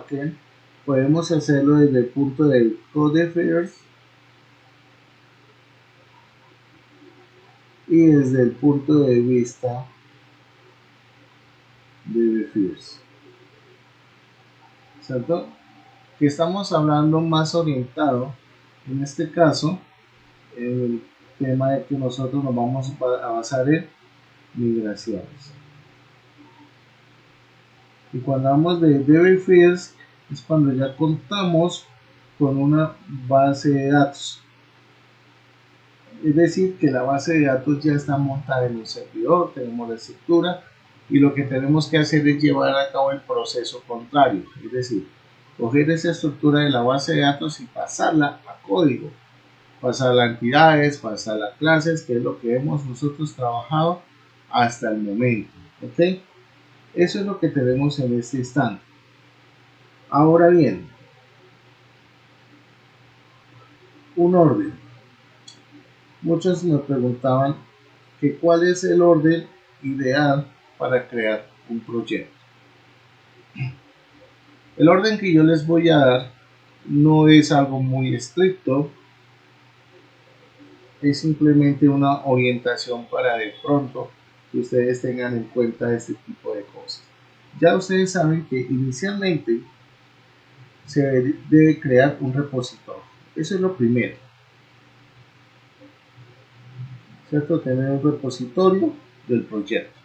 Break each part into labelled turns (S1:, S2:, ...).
S1: backend, podemos hacerlo desde el punto del code first y desde el punto de vista de first, ¿cierto? Que estamos hablando más orientado en este caso el tema de que nosotros nos vamos a basar en migraciones. Y cuando hablamos de DB First es cuando ya contamos con una base de datos. Es decir, que la base de datos ya está montada en un servidor, tenemos la estructura y lo que tenemos que hacer es llevar a cabo el proceso contrario. Es decir, coger esa estructura de la base de datos y pasarla a código. Pasarla a entidades, pasarla a clases, que es lo que hemos nosotros trabajado hasta el momento. ¿Ok? Eso es lo que tenemos en este instante. Ahora bien, un orden. Muchos me preguntaban que cuál es el orden ideal para crear un proyecto. El orden que yo les voy a dar no es algo muy estricto, es simplemente una orientación para de pronto que ustedes tengan en cuenta este tipo de cosas. Ya ustedes saben que inicialmente se debe crear un repositorio. Eso es lo primero, ¿cierto? Tener un repositorio del proyecto.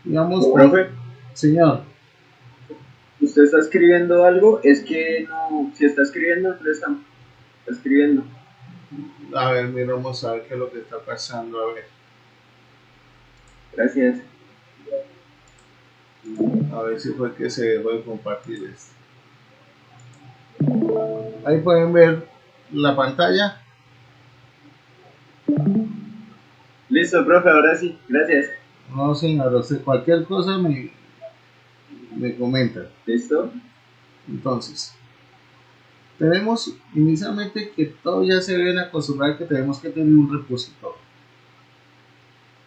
S1: Digamos,
S2: profe,
S1: señor.
S2: ¿Usted está escribiendo algo? Es que no, si está escribiendo, no está escribiendo.
S1: A ver, mira, vamos a ver qué es lo que está pasando. A ver.
S2: Gracias.
S1: A ver si fue que se dejó de compartir esto. Ahí pueden ver la pantalla.
S2: Listo, profe, ahora sí. Gracias.
S1: No, señor, usted cualquier cosa me comenta.
S2: ¿Listo?
S1: Entonces, tenemos inicialmente que todos ya se deben acostumbrar que tenemos que tener un repositorio.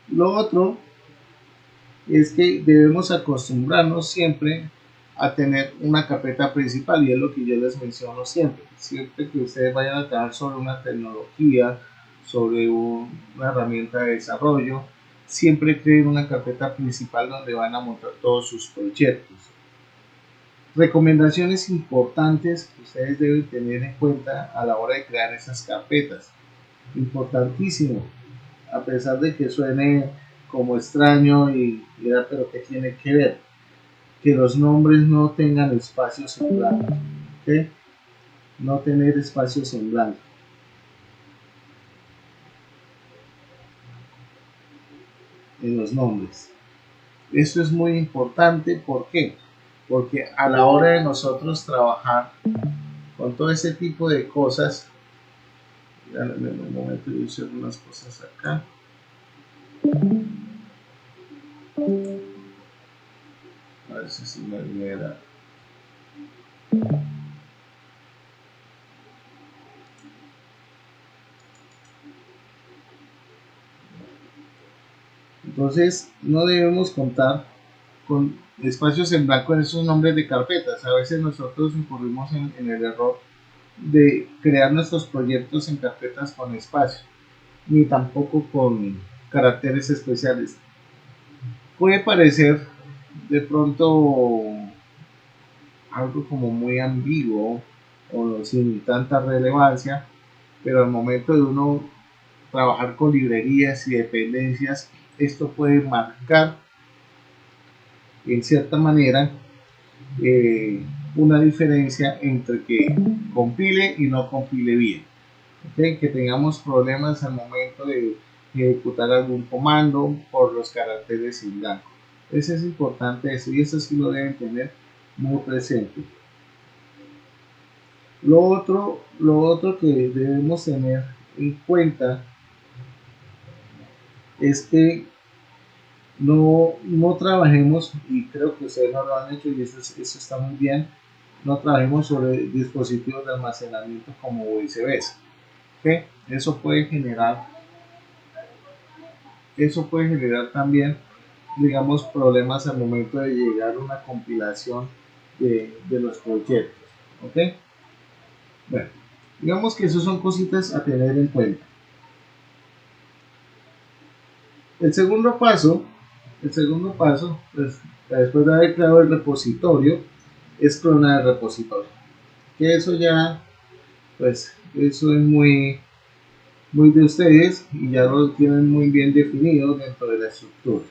S1: Lo otro es que debemos acostumbrarnos siempre a tener una carpeta principal, y es lo que yo les menciono siempre. Siempre que ustedes vayan a trabajar sobre una tecnología, sobre una herramienta de desarrollo, siempre creen una carpeta principal donde van a montar todos sus proyectos. Recomendaciones importantes que ustedes deben tener en cuenta a la hora de crear esas carpetas. Importantísimo, a pesar de que suene como extraño y pero ¿qué tiene que ver? Que los nombres no tengan espacios en blanco, ¿okay? No tener espacios en blanco en los nombres. Esto es muy importante, ¿por qué? Porque a la hora de nosotros trabajar con todo ese tipo de cosas, en un momento yo hice unas cosas acá. A ver si me libera. Entonces no debemos contar con espacios en blanco en esos nombres de carpetas. A veces nosotros incurrimos en el error de crear nuestros proyectos en carpetas con espacio, ni tampoco con caracteres especiales. Puede parecer de pronto algo como muy ambiguo o sin tanta relevancia, pero al momento de uno trabajar con librerías y dependencias, esto puede marcar en cierta manera una diferencia entre que compile y no compile bien. ¿Okay? Que tengamos problemas al momento de ejecutar algún comando por los caracteres en blanco. Eso es importante, eso, y eso sí lo deben tener muy presente. Lo otro que debemos tener en cuenta es que no trabajemos, y creo que ustedes no lo han hecho y eso está muy bien, no trabajemos sobre dispositivos de almacenamiento como USB. ¿Okay? Eso puede generar también, digamos, problemas al momento de llegar a una compilación de los proyectos. ¿Ok? Bueno, digamos que esas son cositas a tener en cuenta. El segundo paso, pues, después de haber creado el repositorio, es clonar el repositorio. Que eso ya, pues, eso es muy de ustedes y ya lo tienen muy bien definido dentro de la estructura.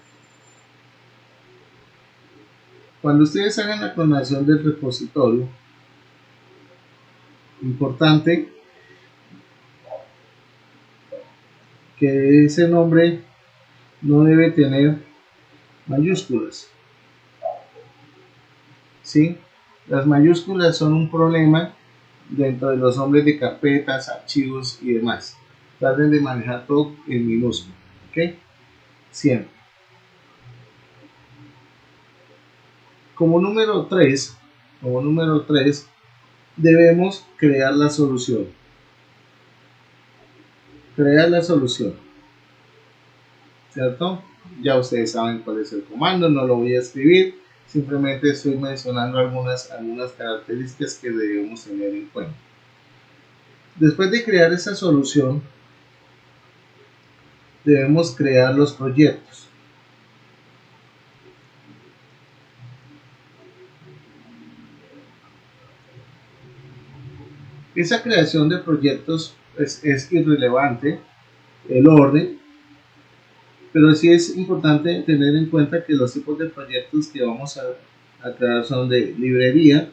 S1: Cuando ustedes hagan la clonación del repositorio, importante que ese nombre no debe tener mayúsculas. ¿Sí? Las mayúsculas son un problema dentro de los nombres de carpetas, archivos y demás. Traten de manejar todo en minúscula. ¿Ok? Siempre. Como número 3, debemos crear la solución. Crear la solución. ¿Cierto? Ya ustedes saben cuál es el comando, no lo voy a escribir, simplemente estoy mencionando algunas características que debemos tener en cuenta. Después de crear esa solución, debemos crear los proyectos. Esa creación de proyectos es irrelevante, el orden, pero sí es importante tener en cuenta que los tipos de proyectos que vamos a crear son de librería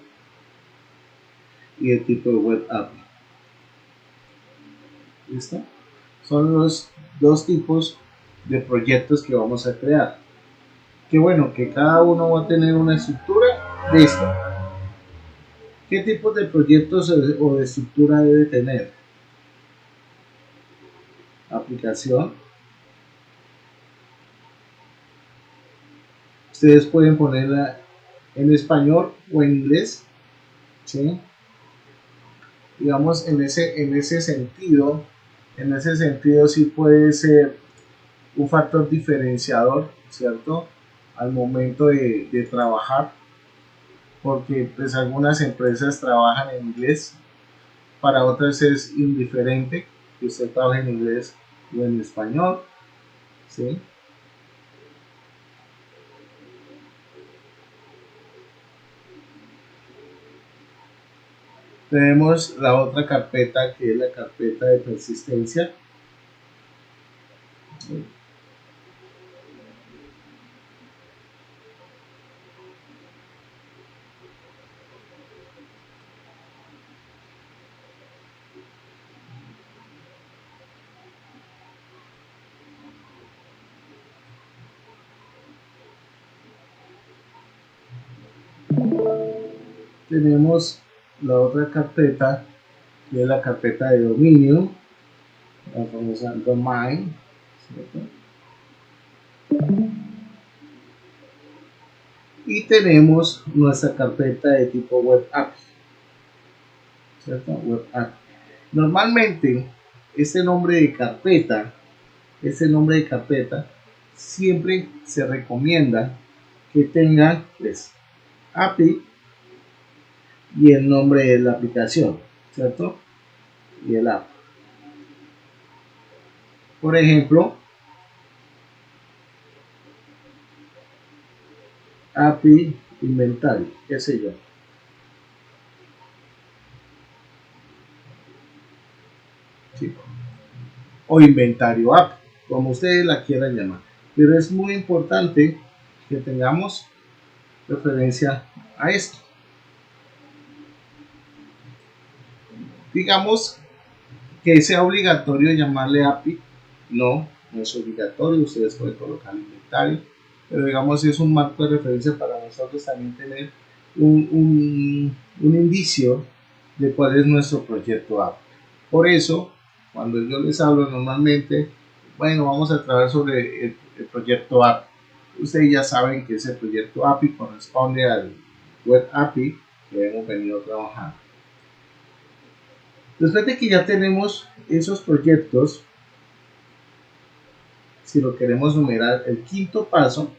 S1: y de tipo de web API. ¿Listo? Son los dos tipos de proyectos que vamos a crear. Que bueno, que cada uno va a tener una estructura. Listo. ¿Qué tipos de proyectos o de estructura debe tener? Aplicación. Ustedes pueden ponerla en español o en inglés. ¿Sí? Digamos, en ese sentido sí puede ser un factor diferenciador, ¿cierto? Al momento de trabajar, porque pues algunas empresas trabajan en inglés, para otras es indiferente que usted trabaje en inglés o en español, ¿sí? Tenemos la otra carpeta que es la carpeta de persistencia. Tenemos la otra carpeta que es la carpeta de dominio, la famosa domain, ¿cierto? Y tenemos nuestra carpeta de tipo web API, ¿cierto? Web API. Normalmente este nombre de carpeta siempre se recomienda que tenga pues, API y el nombre de la aplicación, ¿cierto? Y el app. Por ejemplo, API inventario, qué sé yo. ¿Sí? O inventario app, como ustedes la quieran llamar. Pero es muy importante que tengamos referencia a esto. Digamos que sea obligatorio llamarle API, no es obligatorio, ustedes pueden colocar inventario, pero digamos es un marco de referencia para nosotros también tener un indicio de cuál es nuestro proyecto API. Por eso, cuando yo les hablo normalmente, bueno, vamos a trabajar sobre el proyecto API. Ustedes ya saben que ese proyecto API corresponde al web API que hemos venido trabajando. Después de que ya tenemos esos proyectos, si lo queremos numerar, el quinto paso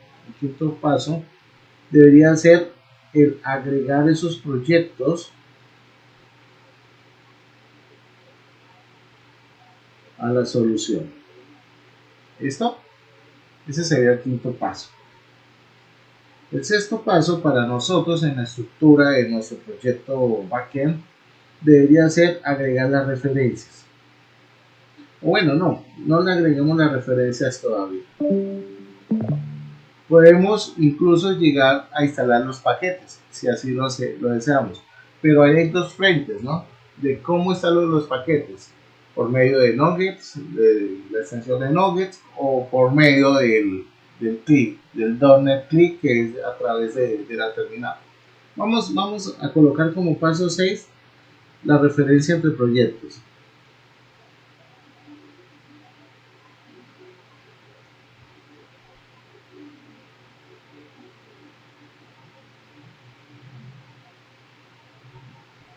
S1: debería ser el agregar esos proyectos a la solución. ¿Listo? Ese sería el quinto paso. El sexto paso para nosotros en la estructura de nuestro proyecto backend debería ser agregar las referencias. O bueno, no le agreguemos las referencias todavía. Podemos incluso llegar a instalar los paquetes, si así lo deseamos. Pero ahí hay dos frentes, ¿no? De cómo instalar los paquetes. Por medio de Nuggets, de la extensión de Nuggets, o por medio del CLI, del .NET CLI, que es a través de la terminal. Vamos a colocar como paso 6 la referencia entre proyectos.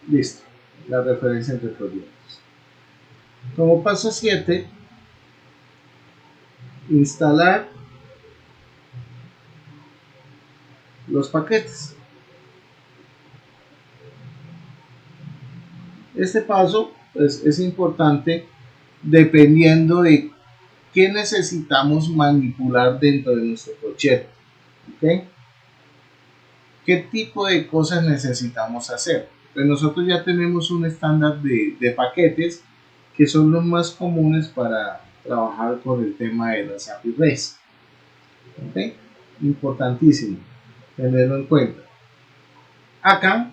S1: Listo, la referencia entre proyectos. Como paso 7, instalar los paquetes. Este paso pues, es importante dependiendo de qué necesitamos manipular dentro de nuestro proyecto. ¿Okay? ¿Qué tipo de cosas necesitamos hacer? Pues nosotros ya tenemos un estándar de paquetes que son los más comunes para trabajar con el tema de las API REST. ¿Okay? Importantísimo tenerlo en cuenta. Acá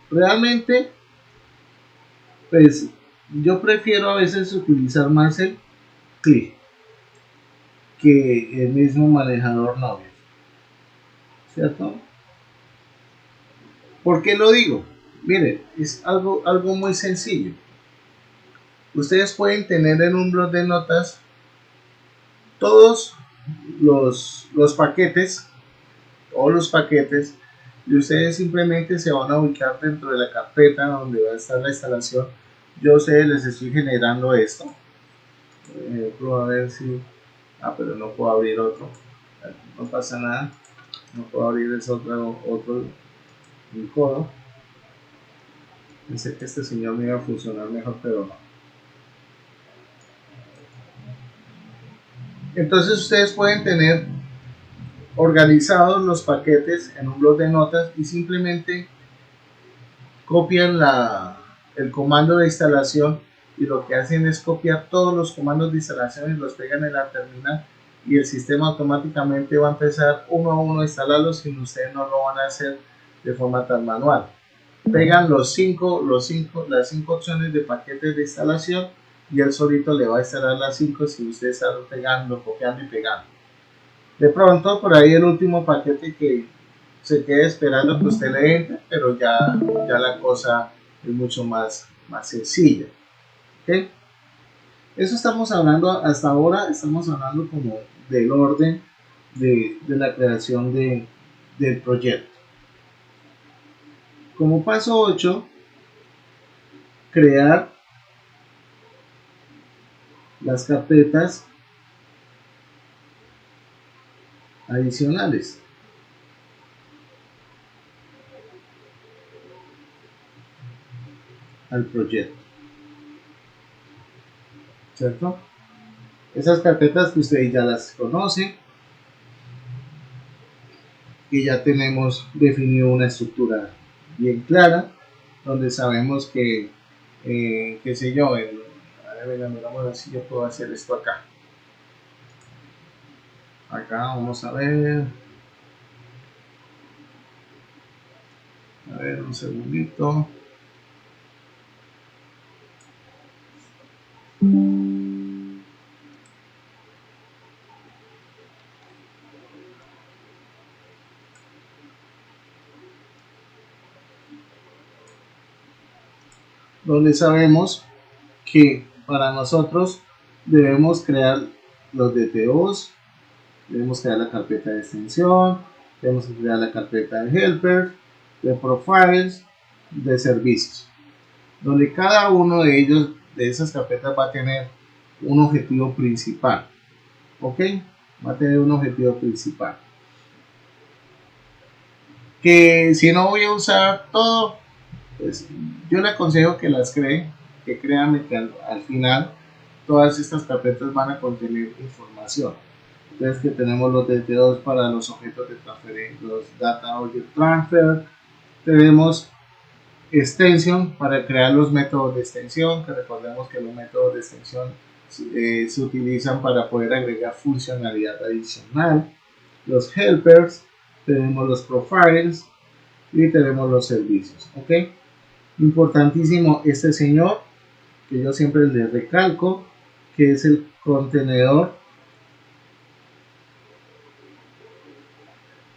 S1: realmente pues yo prefiero a veces utilizar más el CLI que el mismo manejador Nuggets, ¿cierto? ¿Por qué lo digo? Miren, es algo muy sencillo. Ustedes pueden tener en un blog de notas todos los paquetes, y ustedes simplemente se van a ubicar dentro de la carpeta donde va a estar la instalación. Yo a ustedes les estoy generando esto. A ver si... pero no puedo abrir otro. No pasa nada. No puedo abrir ese otro codo. Pensé que este señor me iba a funcionar mejor, pero no. Entonces ustedes pueden tener organizados los paquetes en un blog de notas y simplemente copian el comando de instalación y lo que hacen es copiar todos los comandos de instalación y los pegan en la terminal y el sistema automáticamente va a empezar uno a uno a instalarlos sin ustedes no lo van a hacer de forma tan manual. Pegan las cinco opciones de paquetes de instalación y él solito le va a instalar las 5 si ustedes están pegando, copiando y pegando. De pronto por ahí el último paquete que se quede esperando que usted le entre, pero ya la cosa es mucho más sencilla. ¿Okay? Eso estamos hablando hasta ahora, estamos hablando como del orden de la creación del proyecto. Como paso 8, crear las carpetas adicionales. Al proyecto, ¿cierto? Esas carpetas que ustedes ya las conocen y ya tenemos definido una estructura bien clara donde sabemos que qué sé yo, vamos a ver si yo puedo hacer esto acá. Vamos a ver un segundito. Donde sabemos que para nosotros debemos crear los DTOs, debemos crear la carpeta de extensión, debemos crear la carpeta de helper, de profiles, de servicios, donde cada uno de ellos, de esas carpetas, va a tener un objetivo principal. ¿Ok? Va a tener un objetivo principal. Que si no voy a usar todo, pues yo le aconsejo que las cree, que créanme que al final todas estas carpetas van a contener información. Entonces que tenemos los DT2 para los objetos de transferencia, los Data Object Transfer, tenemos extension para crear los métodos de extensión, que recordemos que los métodos de extensión se utilizan para poder agregar funcionalidad adicional, los helpers, tenemos los profiles y tenemos los servicios. ¿Ok? Importantísimo este señor, que yo siempre les recalco, que es el contenedor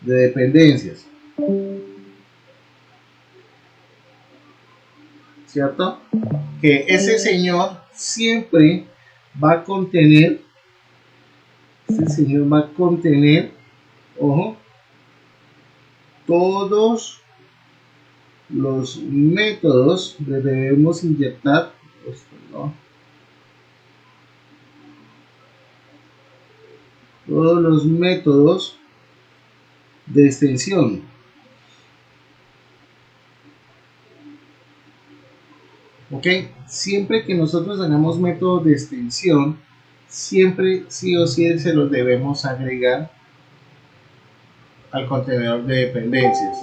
S1: de dependencias, ¿cierto? Que ese señor siempre va a contener, ojo, todos los métodos que debemos inyectar, todos los métodos de extensión. Ok, siempre que nosotros hagamos métodos de extensión, siempre sí o sí se los debemos agregar al contenedor de dependencias.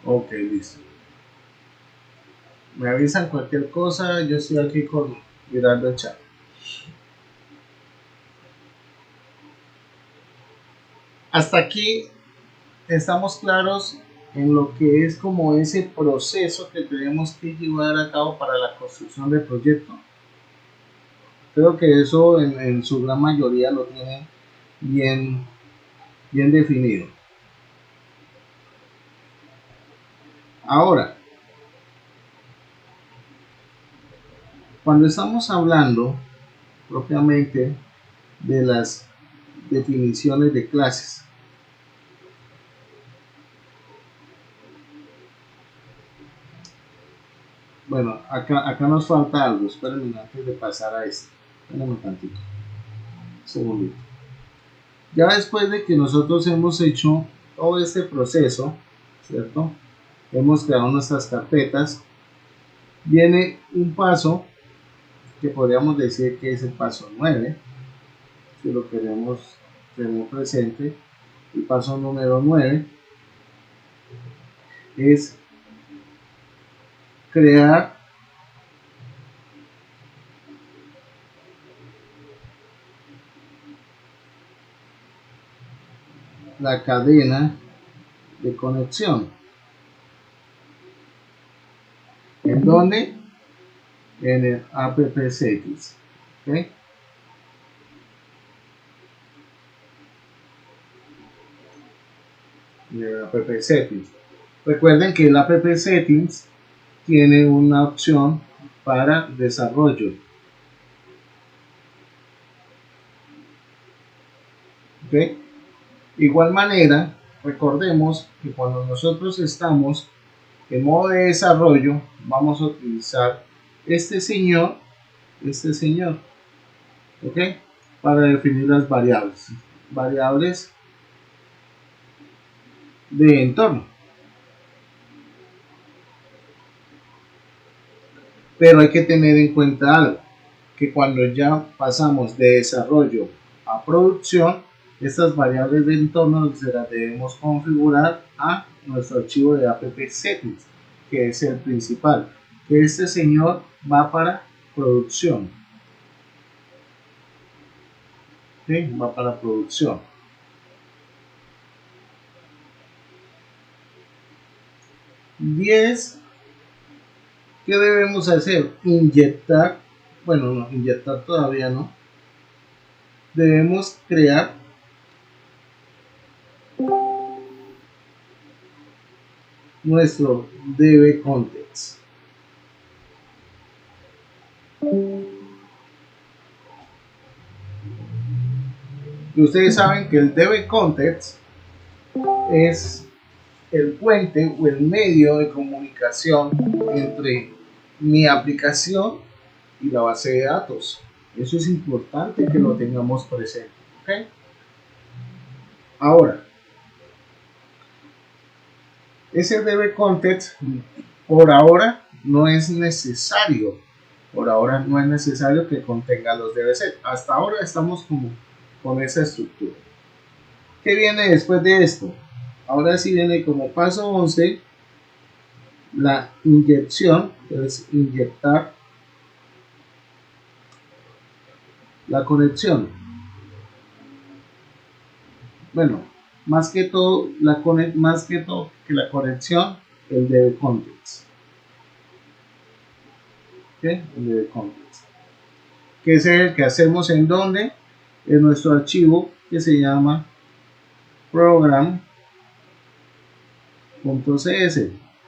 S1: Ok, listo. Me avisan cualquier cosa, yo estoy aquí mirando el chat. Hasta aquí estamos claros en lo que es como ese proceso que tenemos que llevar a cabo para la construcción del proyecto. Creo que eso en su gran mayoría lo tienen bien definido. Ahora, cuando estamos hablando propiamente de las definiciones de clases, bueno, acá nos falta algo. Espérenme antes de pasar a esto. Espérenme un tantito. Un segundito. Ya después de que nosotros hemos hecho todo este proceso, ¿cierto? Hemos creado nuestras carpetas. Viene un paso que podríamos decir que es el paso 9, si lo queremos tener presente. El paso número 9 es crear la cadena de conexión. ¿En dónde? En el app settings. ¿Okay? En el app settings. Recuerden que el app settings tiene una opción para desarrollo. ¿Okay? Igual manera, recordemos que cuando nosotros estamos en modo de desarrollo, vamos a utilizar este señor, ¿ok? Para definir las variables de entorno. Pero hay que tener en cuenta algo, que cuando ya pasamos de desarrollo a producción, estas variables de entorno se las debemos configurar a nuestro archivo de app settings, que es el principal. Que este señor va para producción. ¿Sí? Va para producción. ¿Qué debemos hacer? Inyectar, bueno, no, inyectar todavía no. Debemos crear nuestro DB context. Y ustedes saben que el DB context es el puente o el medio de comunicación entre mi aplicación y la base de datos. Eso es importante que lo tengamos presente. ¿Okay? Ahora, ese DB context por ahora no es necesario. Por ahora no es necesario que contenga los DBC. Hasta ahora estamos como con esa estructura. ¿Qué viene después de esto? Ahora sí viene como paso 11 la inyección, es inyectar la conexión. Bueno, más que todo que la conexión, el DB context. ¿Okay? El DB context. Que es el que hacemos en donde, en nuestro archivo que se llama program.cs,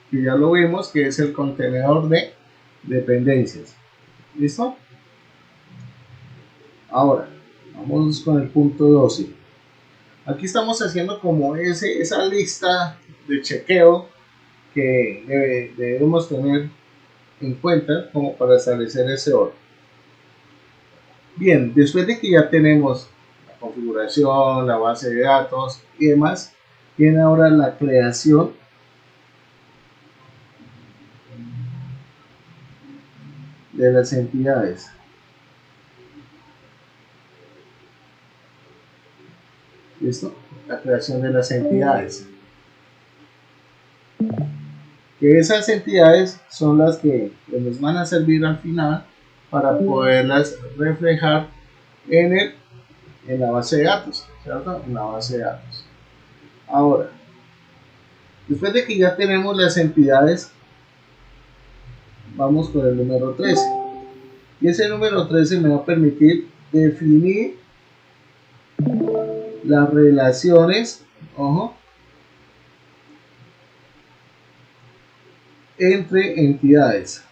S1: que ya lo vimos que es el contenedor de dependencias. ¿Listo? Ahora, vamos con el punto 12. Aquí estamos haciendo como esa lista de chequeo que debemos tener en cuenta como para establecer ese orden. Bien, después de que ya tenemos la configuración, la base de datos y demás, viene ahora la creación de las entidades. ¿Listo? La creación de las entidades. Que esas entidades son las que nos van a servir al final para poderlas reflejar en la base de datos, ¿cierto? En la base de datos. Ahora, después de que ya tenemos las entidades, vamos con el número 13. Y ese número 13 me va a permitir definir las relaciones, ojo, entre entidades.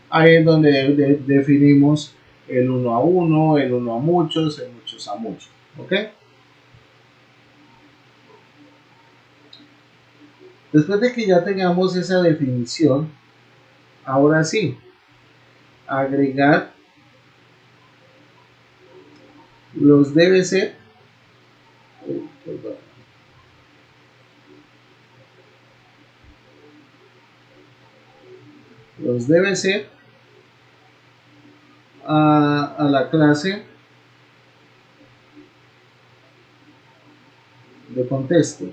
S1: Ahí es donde definimos el uno a uno, el uno a muchos, el muchos a muchos. ¿Ok? Después de que ya tengamos esa definición, ahora sí, agregar los DBC. Los DBC a la clase de contexto.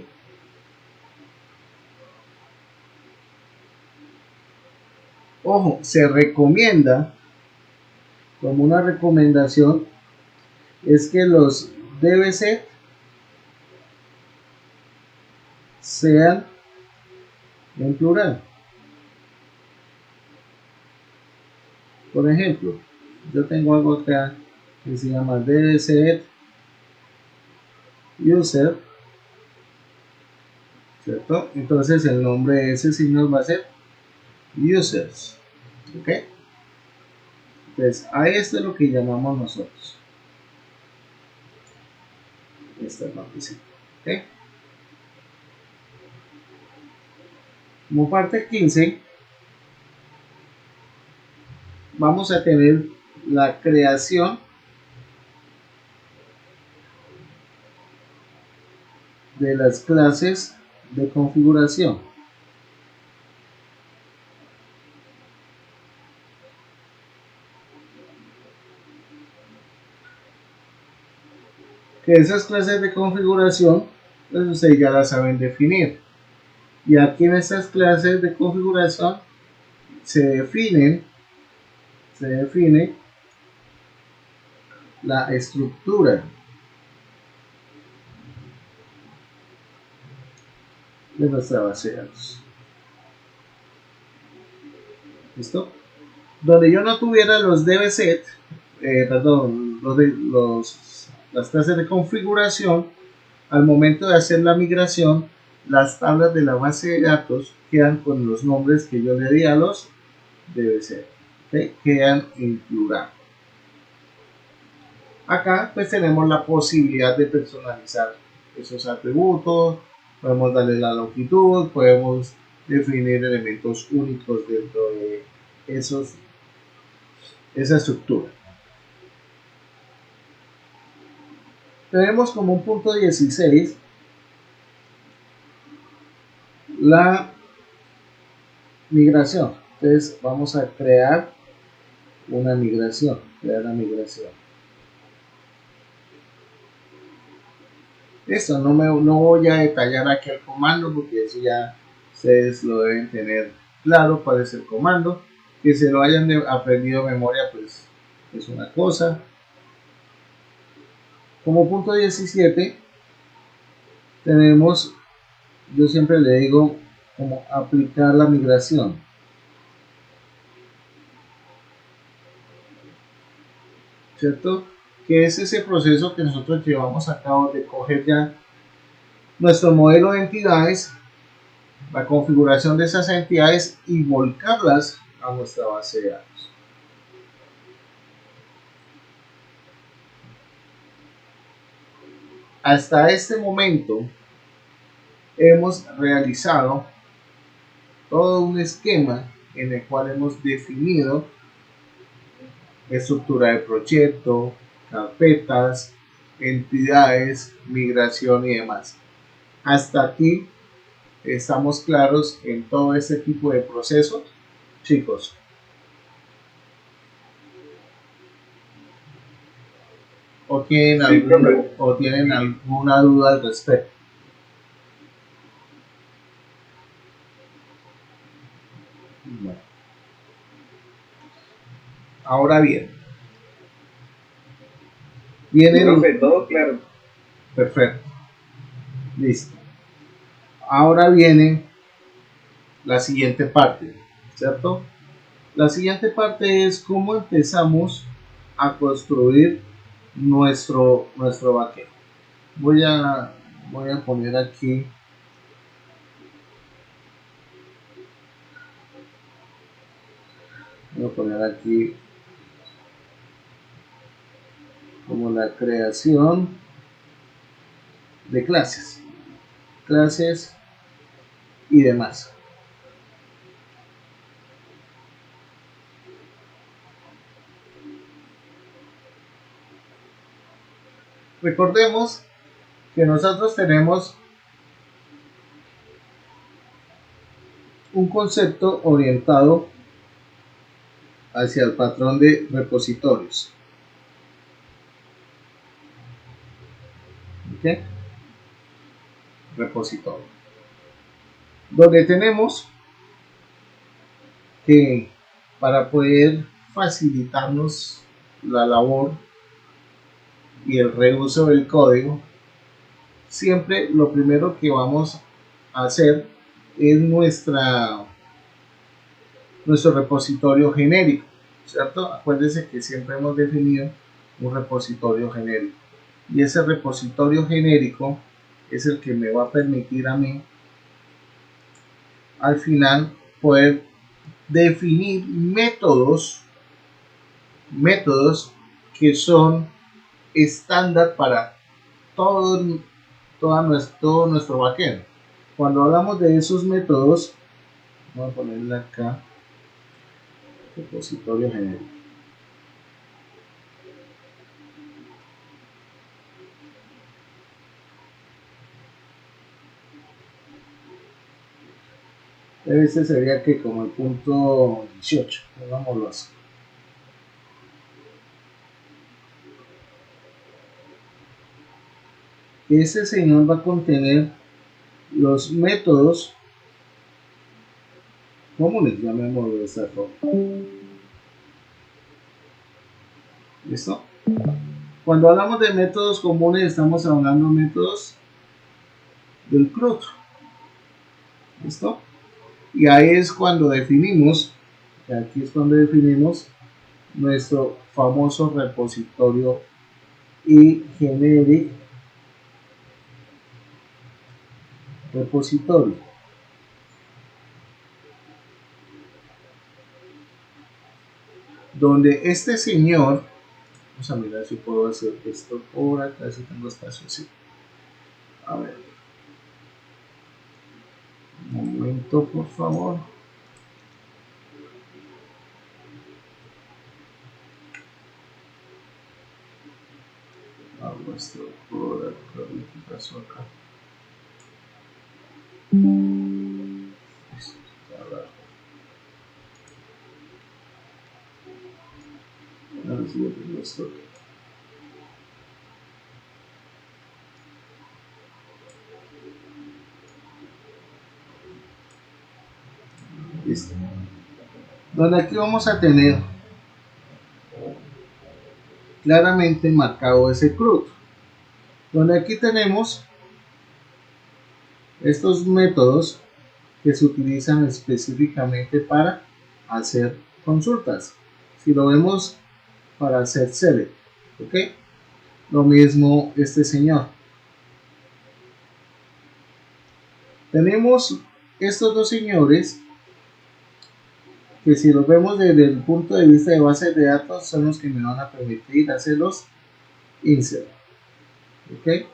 S1: Ojo, se recomienda, como una recomendación, es que los DBC sean en plural. Por ejemplo, yo tengo algo acá que se llama DBZ user, ¿cierto? Entonces el nombre de ese signo va a ser users, ¿ok? Entonces a esto es lo que llamamos nosotros esta partecita, ¿ok? Como parte 15 vamos a tener la creación de las clases de configuración. Que esas clases de configuración, pues ustedes ya las saben definir. Y aquí en estas clases de configuración se define la estructura de nuestra base de datos. ¿Listo? Donde yo no tuviera los DBZ, perdón, los las clases de configuración, al momento de hacer la migración, las tablas de la base de datos quedan con los nombres que yo le di a los DBC, ¿okay? Quedan en plural. Acá pues tenemos la posibilidad de personalizar esos atributos, podemos darle la longitud, podemos definir elementos únicos dentro de esa estructura. Tenemos como un punto 16 la migración. Entonces vamos a crear una migración, Esto no voy a detallar aquí el comando porque eso ya ustedes lo deben tener claro cuál es el comando. Que se lo hayan aprendido de memoria pues es una cosa. Como punto 17 tenemos, yo siempre le digo, como aplicar la migración. ¿Cierto? Que es ese proceso que nosotros llevamos a cabo de coger ya nuestro modelo de entidades, la configuración de esas entidades y volcarlas a nuestra base de datos. Hasta este momento hemos realizado todo un esquema en el cual hemos definido estructura de proyecto, carpetas, entidades, migración y demás. Hasta aquí estamos claros en todo este tipo de procesos, chicos. ¿O tienen alguna duda al respecto? Bueno. Ahora bien.
S2: Profe, todo claro.
S1: Perfecto. Listo. Ahora viene la siguiente parte, ¿cierto? La siguiente parte es cómo empezamos a construir nuestro backend. Voy a poner aquí como la creación de clases y demás. Recordemos que nosotros tenemos un concepto orientado hacia el patrón de repositorios. ¿Okay? Repositorio. Donde tenemos que para poder facilitarnos la labor y el reuso del código, siempre lo primero que vamos a hacer es nuestro repositorio genérico, ¿cierto? Acuérdense que siempre hemos definido un repositorio genérico y ese repositorio genérico es el que me va a permitir a mí al final poder definir métodos que son estándar para todo nuestro backend. Cuando hablamos de esos métodos, vamos a ponerle acá repositorio genérico. Este sería que como el punto 18, pongámoslo así. Este señor va a contener los métodos comunes, llamémoslo de esta forma. ¿Listo? Cuando hablamos de métodos comunes, estamos hablando de métodos del CRUD. ¿Listo? Y ahí es cuando definimos, nuestro famoso repositorio y generic repository. Donde este señor, vamos a mirar si puedo hacer esto por acá, si tengo espacio, sí. A ver, un momento por favor. Hago esto por acá, ¿qué pasó acá? Ahora sí, yo tengo esto. Listo. Donde aquí vamos a tener claramente marcado ese CRUD. Donde aquí tenemos estos métodos que se utilizan específicamente para hacer consultas. Si lo vemos para hacer select, ¿ok? Lo mismo este señor. Tenemos estos dos señores que si los vemos desde el punto de vista de bases de datos son los que me van a permitir hacer los insert, ¿ok?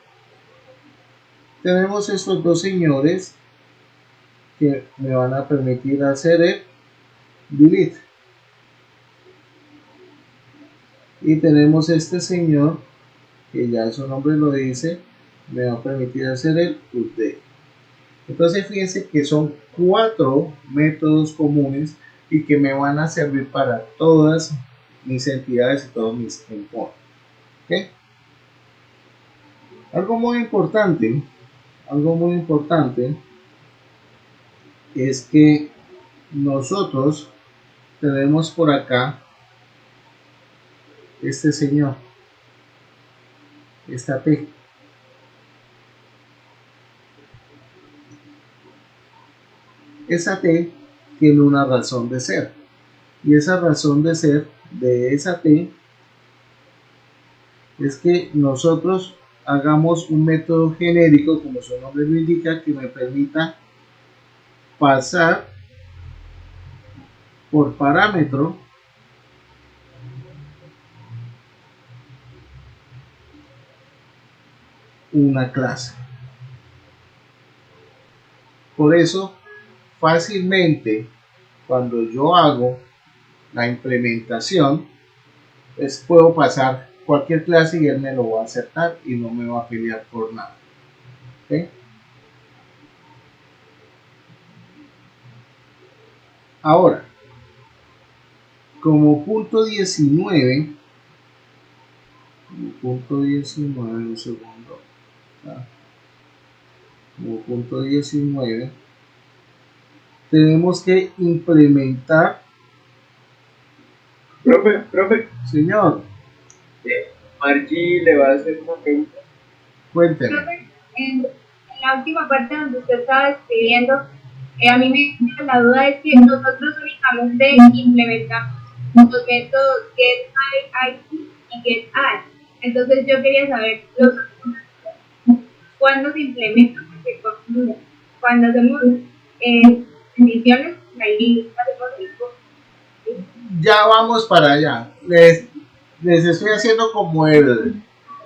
S1: Tenemos estos dos señores que me van a permitir hacer el delete. Y tenemos este señor que ya su nombre lo dice, me va a permitir hacer el update. Entonces fíjense que son 4 métodos comunes y que me van a servir para todas mis entidades y todos mis endpoints. ¿Okay? Algo muy importante es que nosotros tenemos por acá este señor, esta P. Esa T tiene una razón de ser y esa razón de ser de esa T es que nosotros hagamos un método genérico, como su nombre lo indica, que me permita pasar por parámetro una clase. Por eso, fácilmente, cuando yo hago la implementación, pues puedo pasar cualquier clase y él me lo va a aceptar y no me va a pelear por nada. ¿Okay? Ahora, como punto 19, un segundo, como punto 19, tenemos que implementar.
S2: Profe.
S1: Señor.
S2: Margie le va a hacer una pregunta.
S1: Cuénteme.
S3: Profe, en la última parte donde usted estaba escribiendo, a mí me queda la duda es que nosotros únicamente implementamos los métodos getID y getAdd. Entonces yo quería saber cuándo se implementa, porque cuando hacemos emisiones, ahí hacemos el.
S1: Ya vamos para allá. Les estoy haciendo como el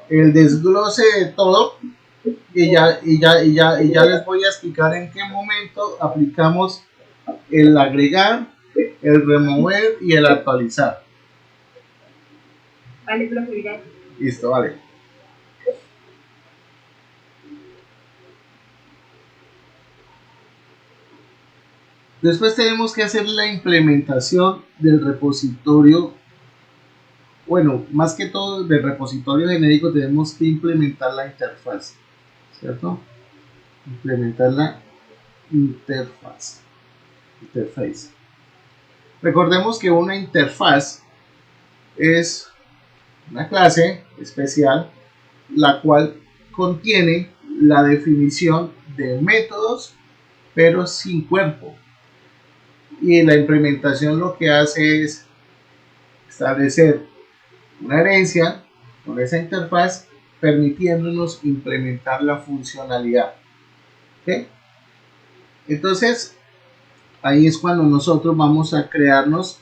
S1: desglose de todo y ya les voy a explicar en qué momento aplicamos el agregar, el remover y el actualizar.
S3: Vale, profe, gracias.
S1: Listo, vale. Después tenemos que hacer la implementación del repositorio. Bueno, más que todo del repositorio genérico tenemos que implementar la interfaz, ¿cierto? Implementar la interfaz. Recordemos que una interfaz es una clase especial la cual contiene la definición de métodos pero sin cuerpo, y la implementación lo que hace es establecer una herencia con esa interfaz, permitiéndonos implementar la funcionalidad. ¿Okay? Entonces, ahí es cuando nosotros vamos a crearnos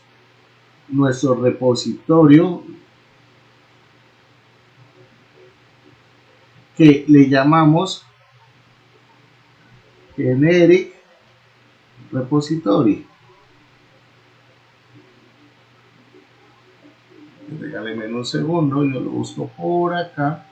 S1: nuestro repositorio que le llamamos generic repository. Regálenme un segundo, yo lo busco por acá.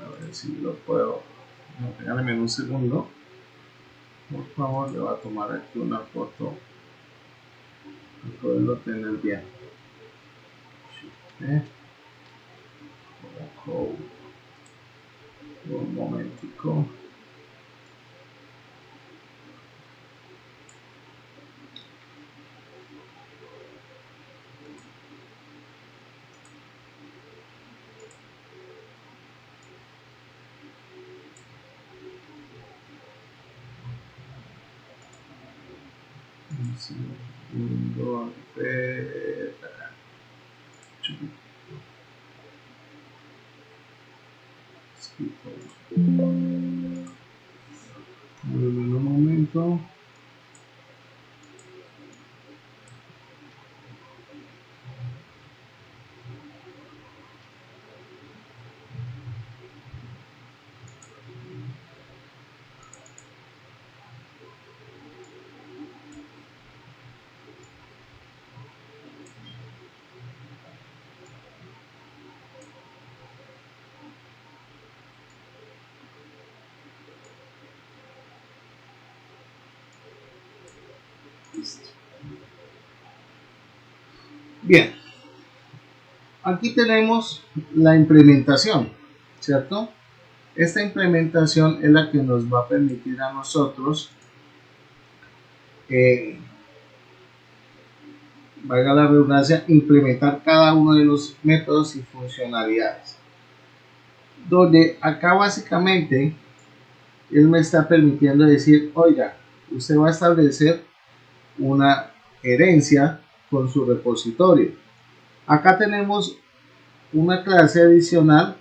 S1: A ver si lo puedo. Regálenme un segundo. Por favor, le voy a tomar aquí una foto para poderlo tener bien. Un momentico. Un segundo, a ver. Un momento. Bien, aquí tenemos la implementación, ¿cierto? Esta implementación es la que nos va a permitir a nosotros, valga la redundancia, implementar cada uno de los métodos y funcionalidades. Donde acá básicamente él me está permitiendo decir, oiga, usted va a establecer una herencia con su repositorio. Acá tenemos una clase adicional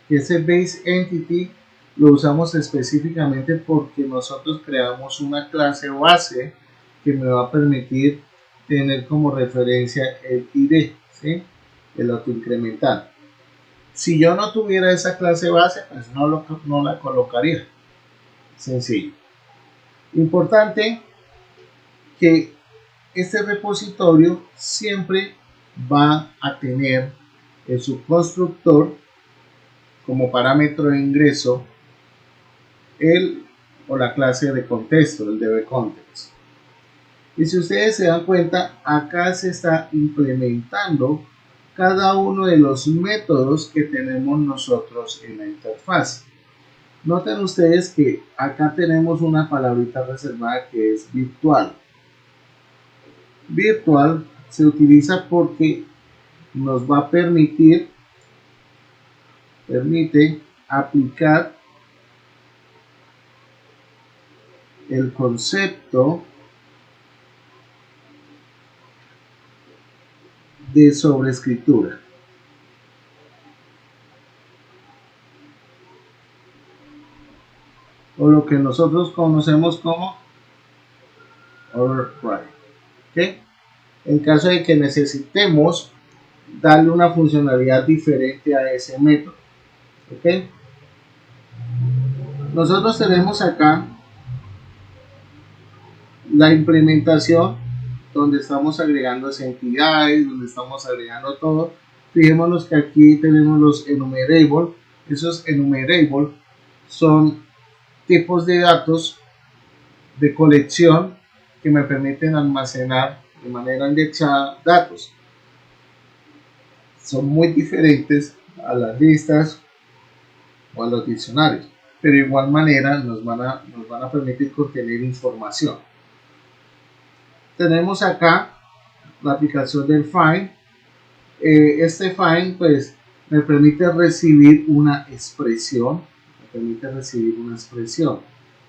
S1: que ese base entity lo usamos específicamente porque nosotros creamos una clase base que me va a permitir tener como referencia el ID, ¿sí? El autoincremental. Si yo no tuviera esa clase base, pues no la colocaría. Sencillo. Importante que este repositorio siempre va a tener en su constructor como parámetro de ingreso el o la clase de contexto, el dbContext. Y si ustedes se dan cuenta, acá se está implementando cada uno de los métodos que tenemos nosotros en la interfaz. Noten ustedes que acá tenemos una palabrita reservada que es virtual. Virtual se utiliza porque nos va a permite aplicar el concepto de sobreescritura. O lo que nosotros conocemos como override. ¿Okay? En caso de que necesitemos darle una funcionalidad diferente a ese método. ¿Okay? Nosotros tenemos acá la implementación donde estamos agregando entidades, donde estamos agregando todo. Fijémonos que aquí tenemos los enumerables. Esos enumerables son tipos de datos de colección que me permiten almacenar de manera indexada datos. Son muy diferentes a las listas o a los diccionarios, pero de igual manera nos van a permitir contener información. Tenemos acá la aplicación del find. Este find pues me permite recibir una expresión, permite recibir una expresión.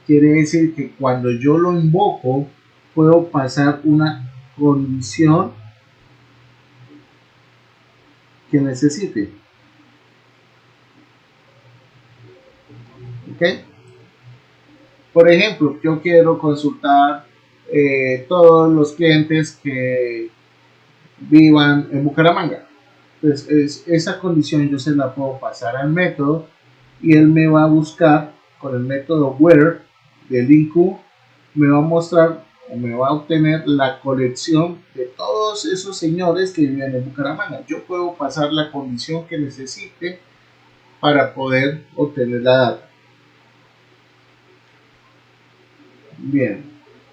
S1: Quiere decir que cuando yo lo invoco, puedo pasar una condición que necesite. ¿Ok? Por ejemplo, yo quiero consultar todos los clientes que vivan en Bucaramanga. Entonces, esa condición yo se la puedo pasar al método y él me va a buscar con el método where del IQ, me va a mostrar o me va a obtener la colección de todos esos señores que viven en Bucaramanga. Yo puedo pasar la condición que necesite para poder obtener la data. Bien,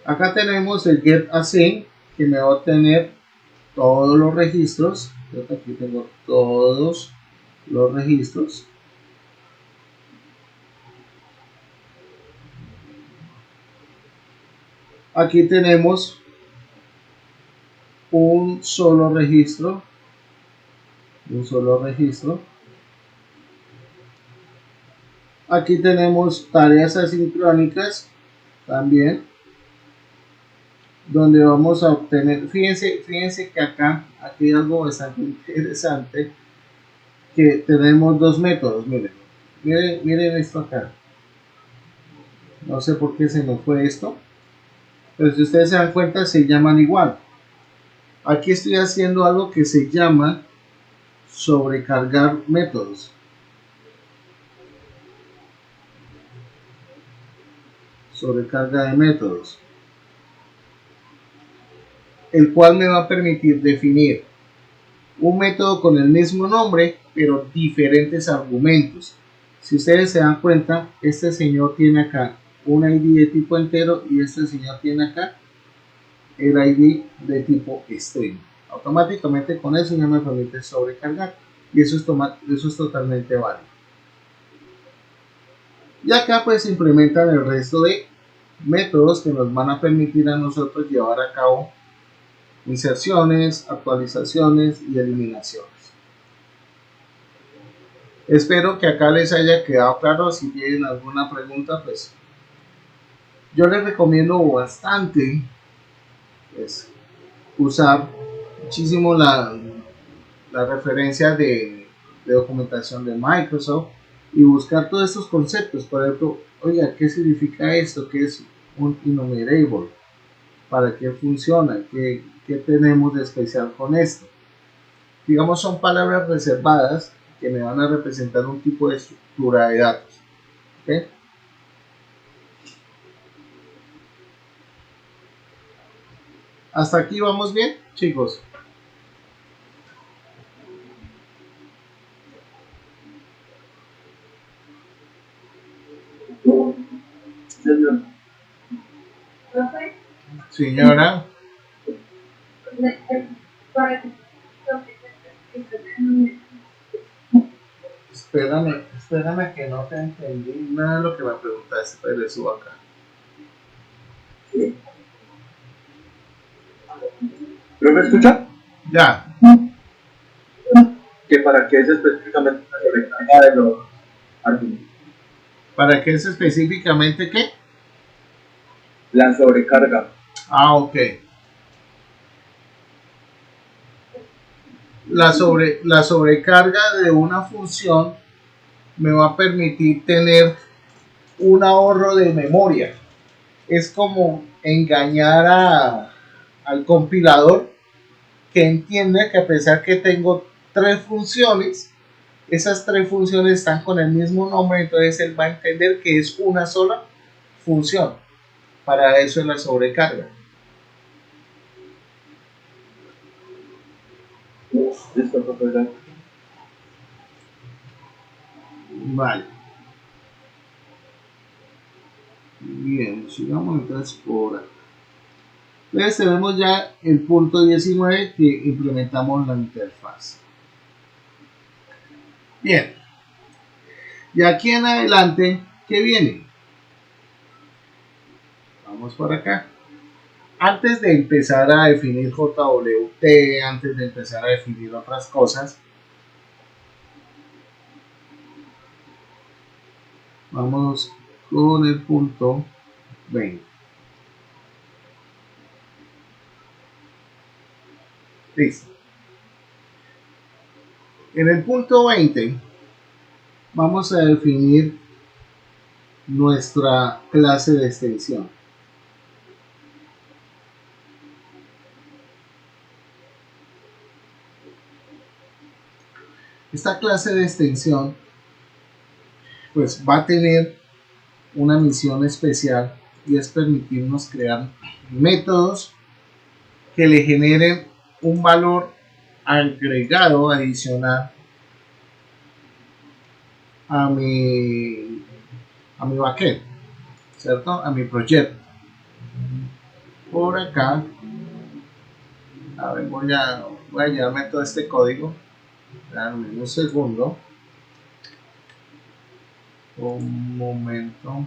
S1: acá tenemos el get async que me va a obtener todos los registros. Yo aquí tengo todos los registros. Aquí tenemos un solo registro. Aquí tenemos tareas asincrónicas también, donde vamos a obtener, fíjense que acá aquí hay algo bastante interesante, que tenemos dos métodos. Miren esto acá. No sé por qué se me fue esto, pero si ustedes se dan cuenta se llaman igual. Aquí estoy haciendo algo que se llama sobrecargar métodos. Sobrecarga de métodos, el cual me va a permitir definir un método con el mismo nombre pero diferentes argumentos. Si ustedes se dan cuenta, este señor tiene acá un ID de tipo entero y este señor tiene acá el ID de tipo string. Automáticamente con eso ya me permite sobrecargar y eso es totalmente válido. Y acá pues implementan el resto de métodos que nos van a permitir a nosotros llevar a cabo inserciones, actualizaciones y eliminaciones. Espero que acá les haya quedado claro. Si tienen alguna pregunta, pues yo les recomiendo bastante pues, usar muchísimo la referencia de documentación de Microsoft y buscar todos estos conceptos. Por ejemplo, oiga, ¿qué significa esto? ¿Qué es un enumerable? ¿Para qué funciona? ¿Qué tenemos de especial con esto? Digamos, son palabras reservadas que me van a representar un tipo de estructura de datos. ¿Okay? Hasta aquí vamos bien, chicos. Señora. Espérame que no te entendí nada de lo que me preguntaste, pero le subo acá.
S2: ¿Pero me escucha?
S1: Ya.
S2: ¿Que para qué es específicamente la sobrecarga de los argumentos?
S1: ¿Para qué es específicamente qué?
S2: La sobrecarga.
S1: Ah, ok. La sobrecarga de una función me va a permitir tener un ahorro de memoria. Es como engañar al compilador, que entiende que a pesar que tengo tres funciones, esas tres funciones están con el mismo nombre, entonces él va a entender que es una sola función. Para eso es la sobrecarga. Vale. Bien, sigamos entonces por acá. Entonces tenemos ya el punto 19 que implementamos la interfaz. Bien. Y aquí en adelante, ¿qué viene? Vamos por acá. Antes de empezar a definir JWT, antes de empezar a definir otras cosas, Vamos con el punto 20. Listo. En el punto 20 vamos a definir nuestra clase de extensión. Esta clase de extensión pues va a tener una misión especial y es permitirnos crear métodos que le generen un valor agregado adicional a mi backend, ¿cierto? A mi proyecto. Por acá, a ver, voy a llevarme todo este código. Dame un segundo. Un momento.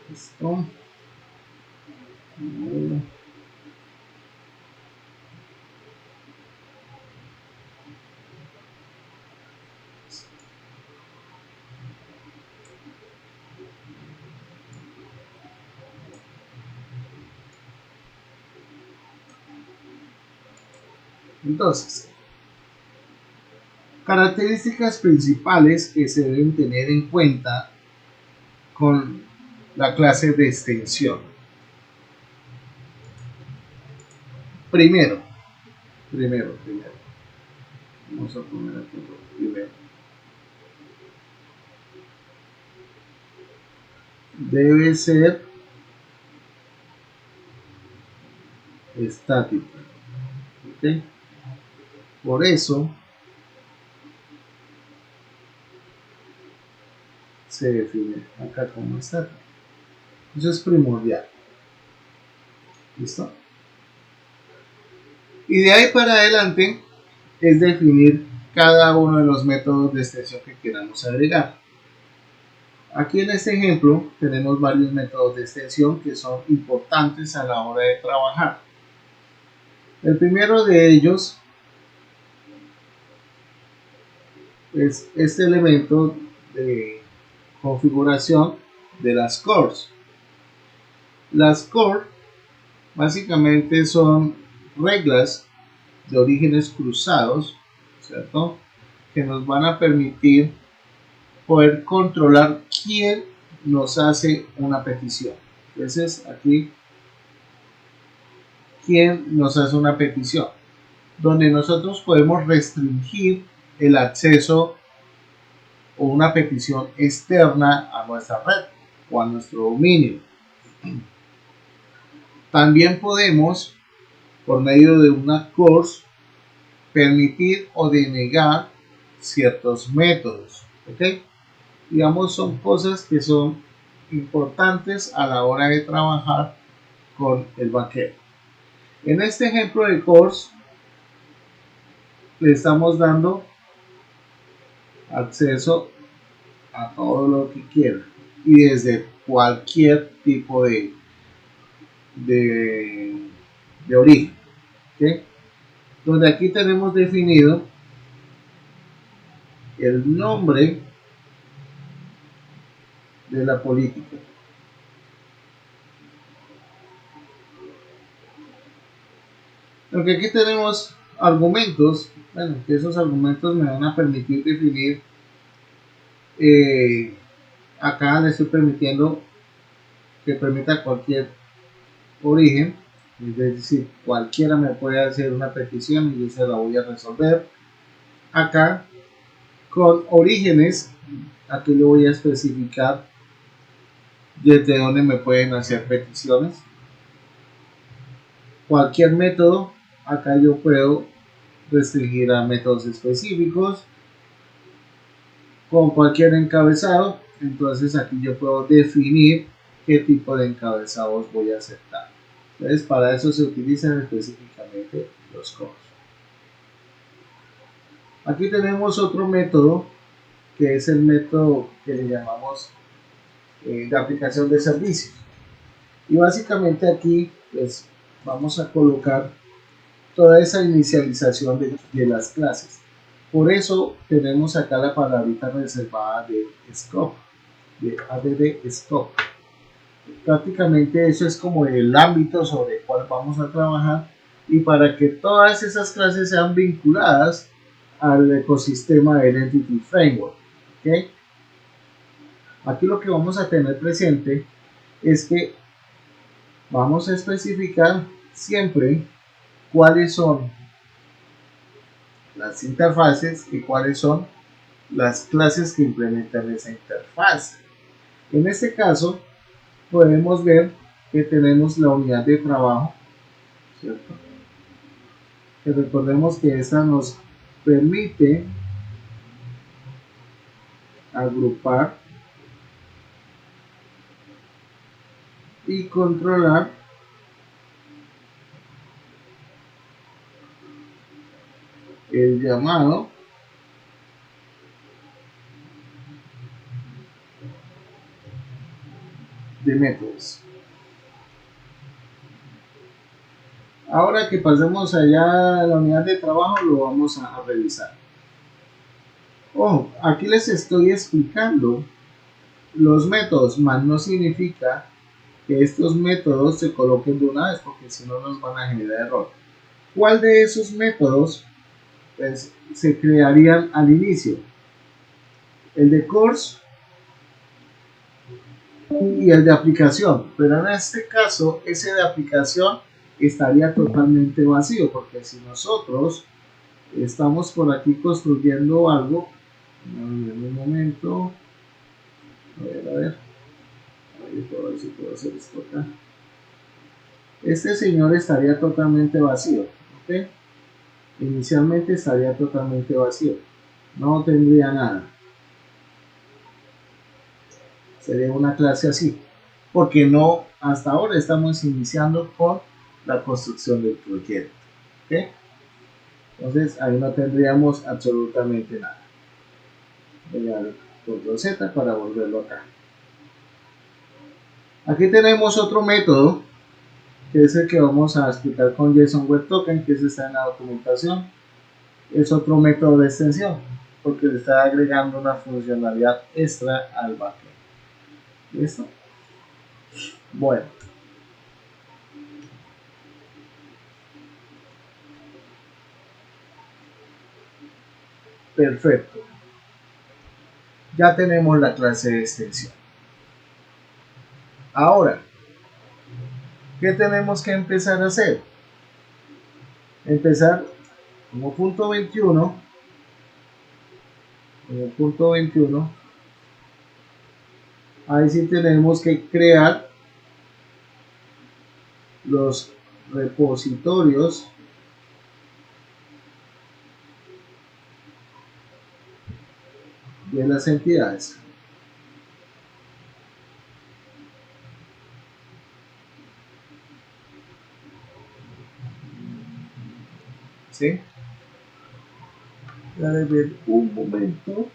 S1: Listo. Entonces, características principales que se deben tener en cuenta con la clase de extensión. Primero. Vamos a poner aquí primero. Debe ser estática. ¿Okay? Por eso se define acá como estática. Eso es primordial. ¿Listo? Y de ahí para adelante es definir cada uno de los métodos de extensión que queramos agregar. Aquí en este ejemplo tenemos varios métodos de extensión que son importantes a la hora de trabajar. El primero de ellos es este elemento de configuración de las cores. Las cores básicamente son reglas de orígenes cruzados, ¿cierto? Que nos van a permitir poder controlar quién nos hace una petición. Entonces aquí, quién nos hace una petición, donde nosotros podemos restringir el acceso o una petición externa a nuestra red o a nuestro dominio. También podemos, por medio de una course, permitir o denegar ciertos métodos. ¿Ok? Digamos, son cosas que son importantes a la hora de trabajar con el backend. En este ejemplo de course, le estamos dando acceso a todo lo que quiera y desde cualquier tipo de origen. ¿Okay? Donde aquí tenemos definido el nombre de la política. Aunque aquí tenemos argumentos, bueno, que esos argumentos me van a permitir definir, acá le estoy permitiendo que permita cualquier origen, es decir, cualquiera me puede hacer una petición y yo se la voy a resolver. Acá con orígenes, aquí le voy a especificar desde dónde me pueden hacer peticiones. cualquier método. Acá yo puedo restringir a métodos específicos con cualquier encabezado. Entonces aquí yo puedo definir qué tipo de encabezados voy a aceptar. Entonces para eso se utilizan específicamente los coros. Aquí tenemos otro método que es el método que le llamamos de aplicación de servicios. Y básicamente aquí pues vamos a colocar toda esa inicialización de las clases. Por eso tenemos acá la palabrita reservada de scope, de add scope. Prácticamente eso es como el ámbito sobre el cual vamos a trabajar, y para que todas esas clases sean vinculadas al ecosistema de Entity Framework. ¿Okay? Aquí lo que vamos a tener presente es que vamos a especificar siempre cuáles son las interfaces y cuáles son las clases que implementan esa interfaz. En este caso podemos ver que tenemos la unidad de trabajo, ¿cierto? Que recordemos que esta nos permite agrupar y controlar el llamado de métodos. Ahora que pasemos allá a la unidad de trabajo, lo vamos a revisar. Ojo, aquí les estoy explicando los métodos, más no significa que estos métodos se coloquen de una vez, porque si no nos van a generar error. ¿Cuál de esos métodos pues, se crearían al inicio? El de course y el de aplicación, pero en este caso ese de aplicación estaría totalmente vacío, porque si nosotros estamos por aquí construyendo algo, en un momento, a ver si puedo hacer esto acá. Este señor estaría totalmente vacío, ¿ok? Inicialmente estaría totalmente vacío, no tendría nada. Sería una clase así, porque no, hasta ahora estamos iniciando con la construcción del proyecto, ¿ok? Entonces ahí no tendríamos absolutamente nada. Voy a dar control Z para volverlo acá. Aquí tenemos otro método que es el que vamos a explicar con JSON Web Token, que está en la documentación. Es otro método de extensión porque le está agregando una funcionalidad extra al backend. ¿Listo? Bueno, perfecto. Ya tenemos la clase de extensión. Ahora, ¿qué tenemos que empezar a hacer? Empezar como punto 21. Ahí sí tenemos que crear los repositorios de las entidades. ¿Sí? Voy a ver un momento.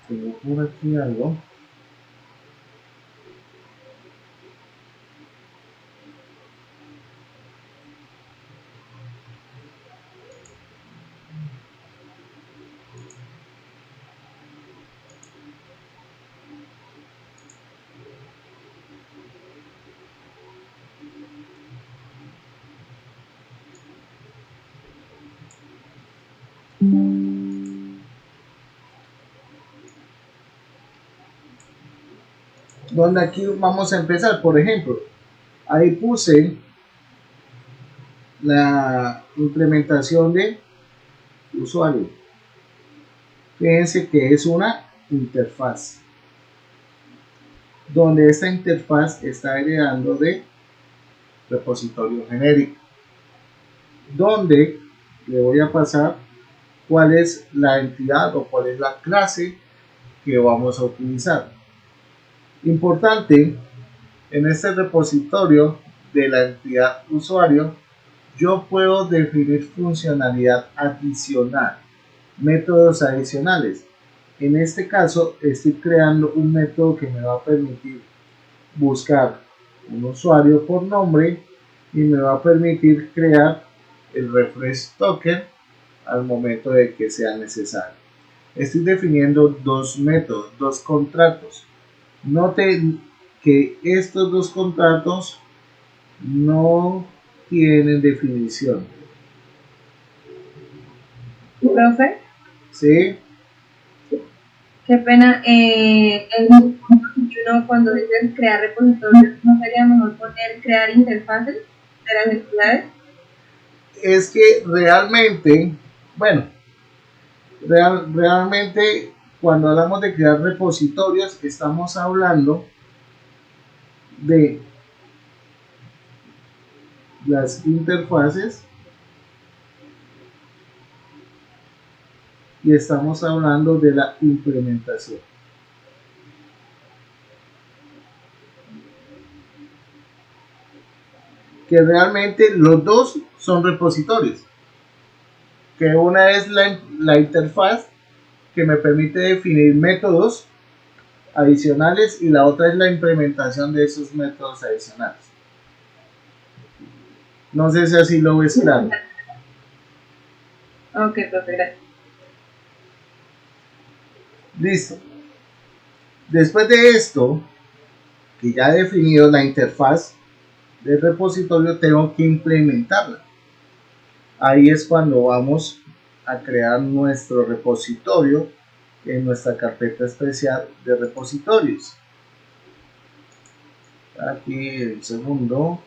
S1: Tengo por aquí algo. Donde aquí vamos a empezar, por ejemplo, ahí puse la implementación de usuario. Fíjense que es una interfaz, donde esta interfaz está heredando de repositorio genérico, donde le voy a pasar cuál es la entidad o cuál es la clase que vamos a utilizar. Importante, en este repositorio de la entidad usuario, yo puedo definir funcionalidad adicional, métodos adicionales. En este caso, estoy creando un método que me va a permitir buscar un usuario por nombre y me va a permitir crear el refresh token al momento de que sea necesario. Estoy definiendo dos métodos, dos contratos. Noten que estos dos contratos no tienen definición.
S3: Profe,
S1: ¿Sí?
S3: qué pena. El punto 21, cuando dices crear repositorios, ¿no sería mejor poner crear interfaces de las entidades?
S1: Es que realmente, bueno, realmente cuando hablamos de crear repositorios, estamos hablando de las interfaces y estamos hablando de la implementación. Que realmente los dos son repositorios. Que una es la interfaz que me permite definir métodos adicionales y la otra es la implementación de esos métodos adicionales. No sé si así lo ves claro.
S3: Ok, profe, gracias.
S1: Listo. Después de esto, que ya he definido la interfaz del repositorio, tengo que implementarla. Ahí es cuando vamos a crear nuestro repositorio en nuestra carpeta especial de repositorios. Aquí el segundo.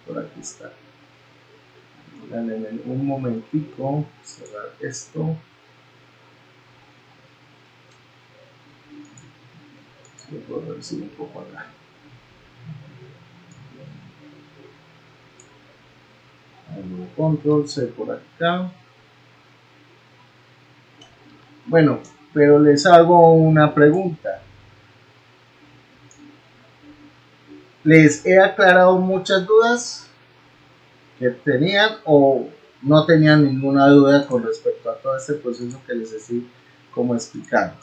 S1: Por aquí está. Dale un momentico. Cerrar esto. Puedo reducir un poco acá. Control C por acá. Bueno, pero les hago una pregunta. ¿Les he aclarado muchas dudas que tenían o no tenían ninguna duda con respecto a todo este proceso que les estoy como explicando?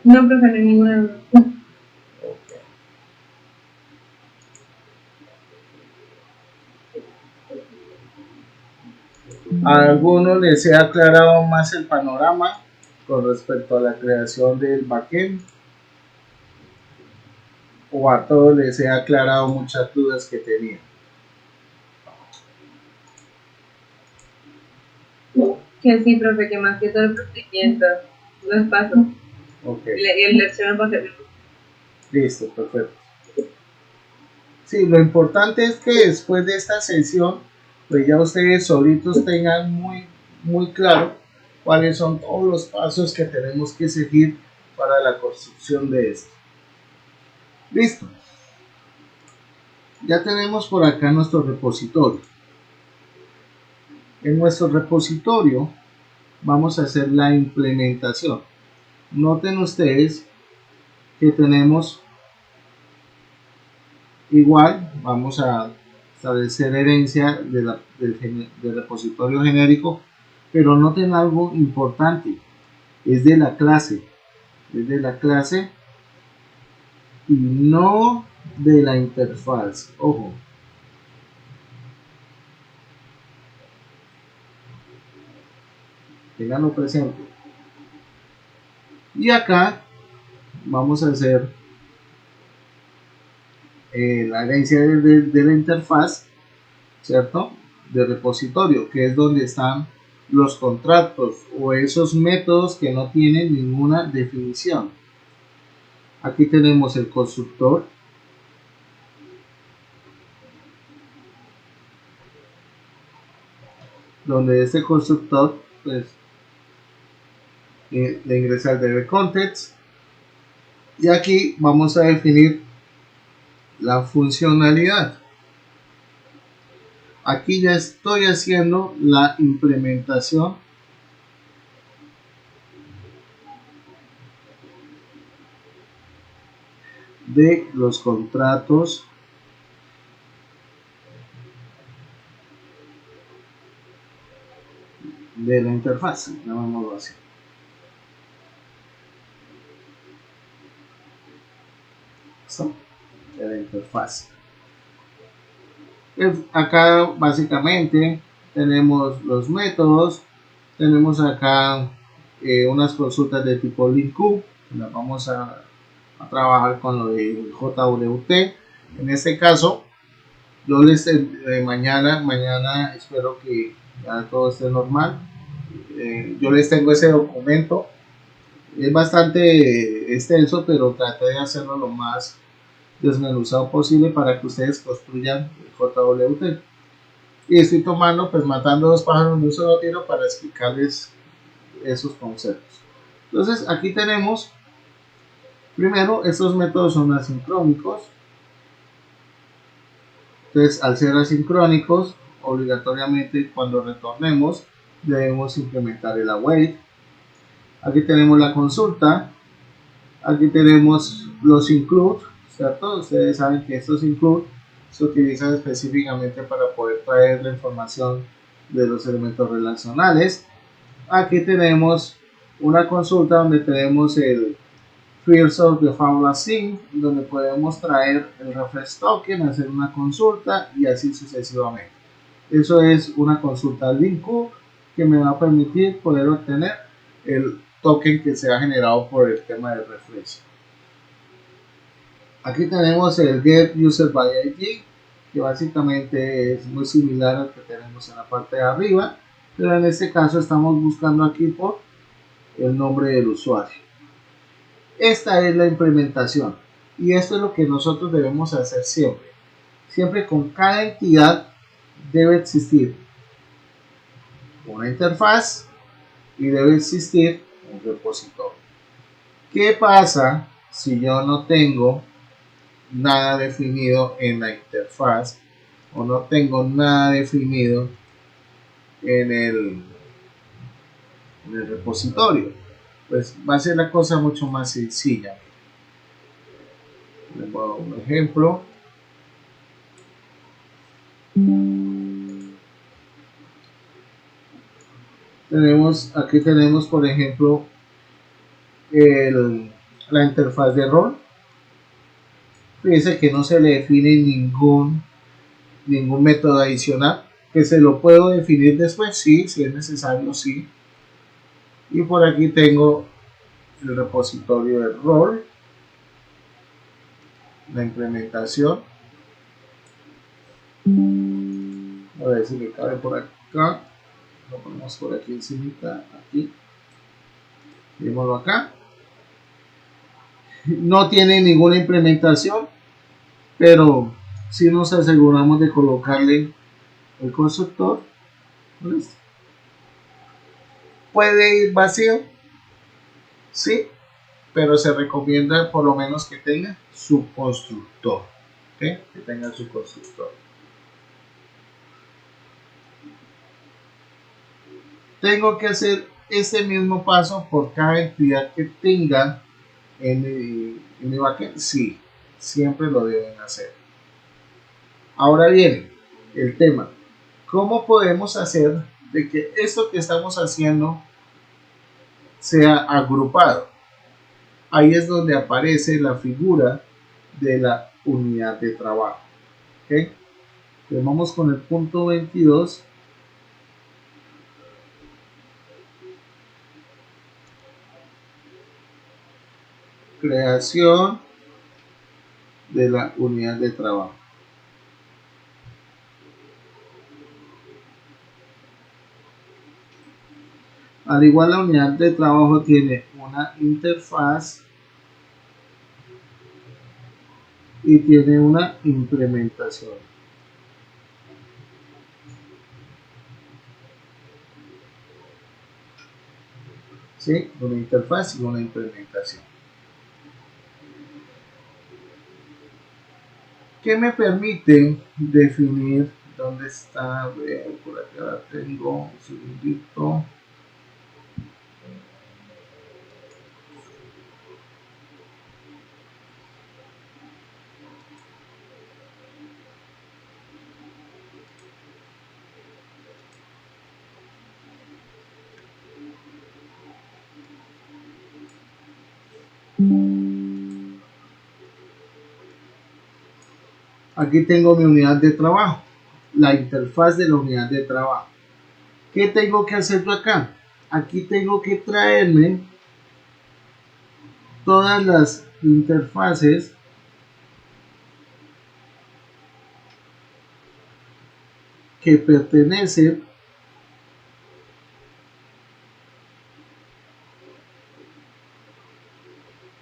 S3: No, profe, no hay ninguna duda.
S1: ¿A algunos les he aclarado más el panorama con respecto a la creación del backend? ¿O a todos les he aclarado muchas dudas que tenían?
S3: Que sí, profe, que más que todo el procedimiento, los pasos.
S1: Ok.
S3: Y el lección va a ser.
S1: Listo, perfecto. Sí, lo importante es que después de esta sesión, pues ya ustedes solitos tengan muy claro cuáles son todos los pasos que tenemos que seguir para la construcción de esto. Listo. Ya tenemos por acá nuestro repositorio. En nuestro repositorio vamos a hacer la implementación. Noten ustedes que tenemos igual, vamos a establecer herencia del repositorio genérico, pero noten algo importante, es de la clase y no de la interfaz. Ojo, tenganlo presente. Y acá vamos a hacer la herencia de la interfaz, ¿cierto? De repositorio, que es donde están los contratos o esos métodos que no tienen ninguna definición. Aquí tenemos el constructor, donde este constructor pues le ingresa el DB context, y aquí vamos a definir la funcionalidad. Aquí ya estoy haciendo la implementación de los contratos de la interfaz, llamémoslo así. ¿Listo? De la interfaz. Acá básicamente tenemos los métodos, tenemos acá unas consultas de tipo LINQ, las vamos a trabajar con lo de JWT. En este caso, yo les mañana espero que ya todo esté normal. Yo les tengo ese documento, es bastante extenso, pero traté de hacerlo lo más desmenuzado posible para que ustedes construyan el JWT. Y estoy tomando, pues matando dos pájaros de un solo tiro para explicarles esos conceptos. Entonces aquí tenemos, primero, estos métodos son asincrónicos. Entonces, al ser asincrónicos, obligatoriamente cuando retornemos debemos implementar el await. Aquí tenemos la consulta. Aquí tenemos los include, ¿cierto? Ustedes saben que estos include se utilizan específicamente para poder traer la información de los elementos relacionales. Aquí tenemos una consulta donde tenemos el First of the Fabula Sync, donde podemos traer el refresh token, hacer una consulta y así sucesivamente. Eso es una consulta LINQ que me va a permitir poder obtener el token que se ha generado por el tema del refresh. Aquí tenemos el Get User by ID, que básicamente es muy similar al que tenemos en la parte de arriba, pero en este caso estamos buscando aquí por el nombre del usuario. Esta es la implementación y esto es lo que nosotros debemos hacer siempre. Siempre con cada entidad debe existir una interfaz y debe existir un repositorio. ¿Qué pasa si yo no tengo nada definido en la interfaz o no tengo nada definido en el repositorio? Pues va a ser la cosa mucho más sencilla. Les voy a dar un ejemplo. Aquí tenemos por ejemplo la interfaz de rol. Fíjense que no se le define ningún método adicional, que se lo puedo definir después, sí, si es necesario, sí. Y por aquí tengo el repositorio de rol, la implementación. A ver si me cabe por acá. Lo ponemos por aquí encima, aquí. Démoslo acá. No tiene ninguna implementación, pero si nos aseguramos de colocarle el constructor. ¿Listo? Puede ir vacío, sí, pero se recomienda por lo menos que tenga su constructor, ¿okay? Que tenga su constructor. Tengo que hacer este mismo paso por cada entidad que tenga en mi backend, sí, siempre lo deben hacer. Ahora viene el tema, ¿cómo podemos hacer de que esto que estamos haciendo sea agrupado? Ahí es donde aparece la figura de la unidad de trabajo. ¿Okay? Entonces vamos con el punto 22. Creación de la unidad de trabajo. Al igual, la unidad de trabajo tiene una interfaz y tiene una implementación. ¿Sí? Una interfaz y una implementación. ¿Qué me permite definir dónde está? Por acá la tengo, un segundito. Aquí tengo mi unidad de trabajo, la interfaz de la unidad de trabajo. ¿Qué tengo que hacer yo acá? Aquí tengo que traerme todas las interfaces que pertenecen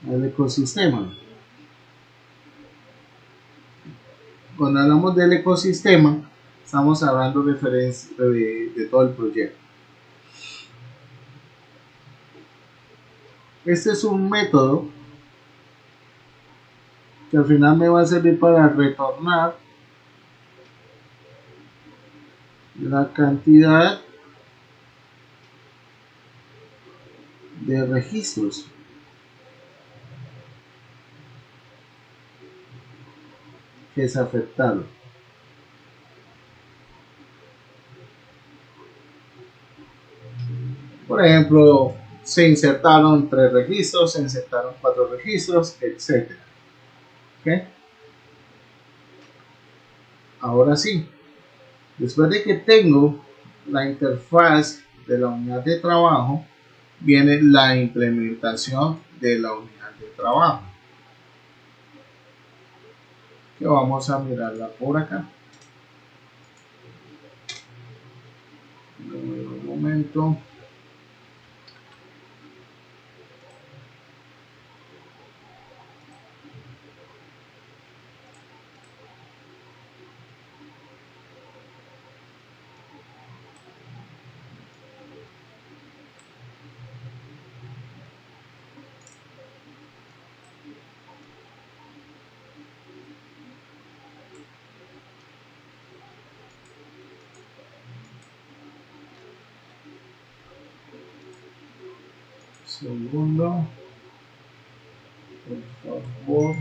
S1: al ecosistema. Cuando hablamos del ecosistema, estamos hablando de todo el proyecto. Este es un método que al final me va a servir para retornar la cantidad de registros que se afectaron. Por ejemplo, se insertaron 3 registros, se insertaron 4 registros, etc. ¿Okay? Ahora sí, después de que tengo la interfaz de la unidad de trabajo, viene la implementación de la unidad de trabajo, que vamos a mirarla por acá. Un momento. Segundo, por favor.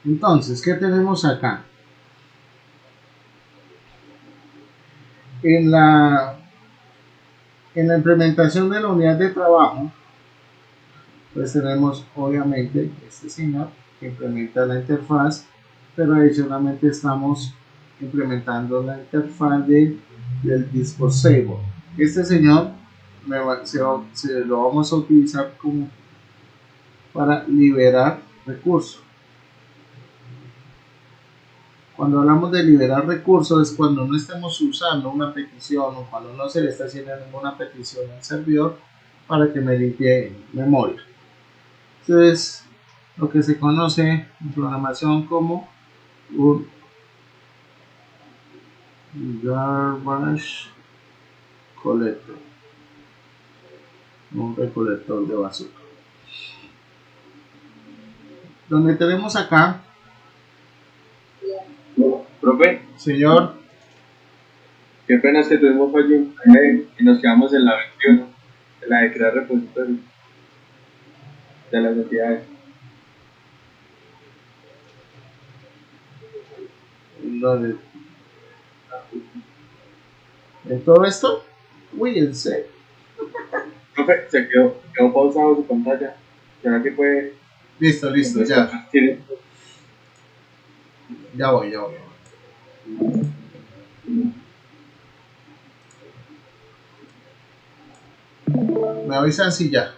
S1: Entonces, ¿qué tenemos acá? En la implementación de la unidad de trabajo, pues tenemos obviamente este señor que implementa la interfaz, pero adicionalmente estamos implementando la interfaz del disposable. Este señor se lo vamos a utilizar como para liberar recursos. Cuando hablamos de liberar recursos es cuando no estemos usando una petición o cuando no se le está haciendo ninguna petición al servidor para que me limpie memoria. Entonces, lo que se conoce en programación como un garbage collector, un recolector de basura. Donde tenemos acá Señor,
S2: Qué pena es que tuvimos fallo y nos quedamos en la 21, en la de crear repositorios de las entidades.
S1: ¿dónde? ¿En todo esto? Uy, ¿en serio?
S2: Profe, quedó pausado su pantalla. ¿Será que puede?
S1: Listo, ya.
S2: ¿Tiene?
S1: Ya voy. Me avisan si ya.